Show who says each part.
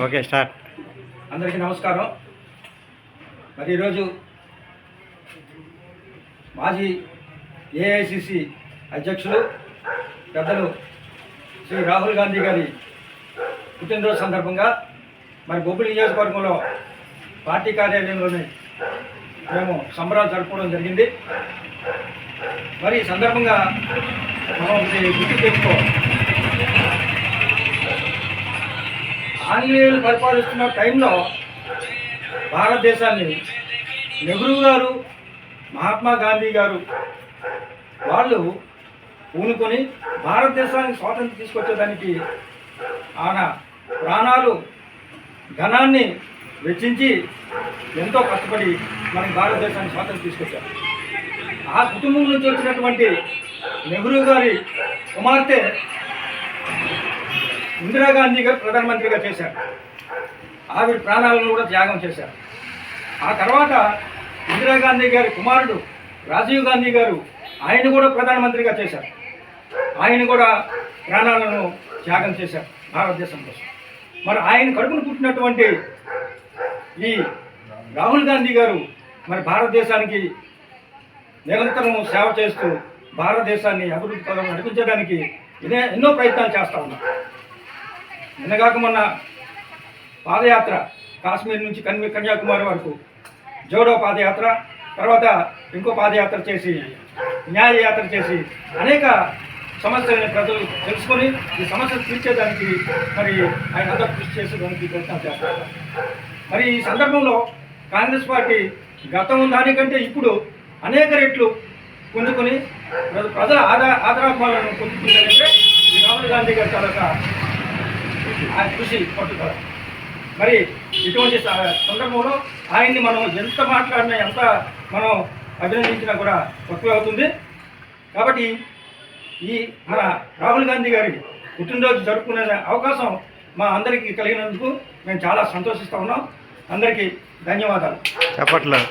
Speaker 1: Okay start.
Speaker 2: అందరికీ నమస్కారం. మరి ఈరోజు మాజీ ఏఐసిసి అధ్యక్షులు పెద్దలు శ్రీ రాహుల్ గాంధీ గారి పుట్టినరోజు సందర్భంగా మరి బొబ్బిలి నియోజకవర్గంలో పార్టీ కార్యాలయంలోనే మేము సంబరాలు జరుపుకోవడం జరిగింది. మరి ఈ సందర్భంగా మనం గుర్తు తెచ్చుకోవాలి. ఆంగ్లేయులు పరిపాలిస్తున్న టైంలో భారతదేశాన్ని నెహ్రూ గారు, మహాత్మా గాంధీ గారు వాళ్ళు పూనుకొని భారతదేశానికి స్వాతంత్రం తీసుకొచ్చేదానికి ఆయన ప్రాణాలు ధనాన్ని వెచ్చించి ఎంతో కష్టపడి మనకి భారతదేశానికి స్వాతంత్రం తీసుకొచ్చారు. ఆ కుటుంబం నుంచి వచ్చినటువంటి నెహ్రూ గారి కుమార్తె ఇందిరాగాంధీ గారు ప్రధానమంత్రిగా చేశారు. ఆవిడ ప్రాణాలను కూడా త్యాగం చేశారు. ఆ తర్వాత ఇందిరాగాంధీ గారి కుమారుడు రాజీవ్ గాంధీ గారు ఆయన కూడా ప్రధానమంత్రిగా చేశారు. ఆయన కూడా ప్రాణాలను త్యాగం చేశారు భారతదేశం కోసం. మరి ఆయన కడుపును పుట్టినటువంటి ఈ రాహుల్ గాంధీ గారు మరి భారతదేశానికి నిరంతరం సేవ చేస్తూ భారతదేశాన్ని అభివృద్ధి పదంలో నడిపించడానికి ఎన్నో ప్రయత్నాలు చేస్తూ ఉన్నారు. నిన్నగాక మొన్న పాదయాత్ర కాశ్మీర్ నుంచి కన్యాకుమారి వరకు జోడో పాదయాత్ర, తర్వాత ఇంకో పాదయాత్ర చేసి న్యాయ యాత్ర చేసి అనేక సమస్యలని ప్రజలు తెలుసుకొని ఈ సమస్యలు తీర్చేదానికి మరి ఆయన అంతా కృషి చేసేదానికి ప్రయత్నం చేస్తారు. మరి ఈ సందర్భంలో కాంగ్రెస్ పార్టీ గతం దానికంటే ఇప్పుడు అనేక రెట్లు పుంజుకొని ప్రజల ఆదరాత్మాలను పొందుతుందంటే ఈ రాహుల్ గాంధీ గారి తర్వాత ఆ కృషి పట్టుదల. మరి ఇటువంటి సందర్భంలో ఆయన్ని మనం ఎంత మాట్లాడినా ఎంత మనం అభినందించినా కూడా తక్కువ అవుతుంది. కాబట్టి ఈ మన రాహుల్ గాంధీ గారి పుట్టినరోజు జరుపుకునే అవకాశం మా అందరికీ కలిగినందుకు మేము చాలా సంతోషిస్తూ ఉన్నాం. అందరికీ ధన్యవాదాలు.
Speaker 1: చెప్పట్లేదు.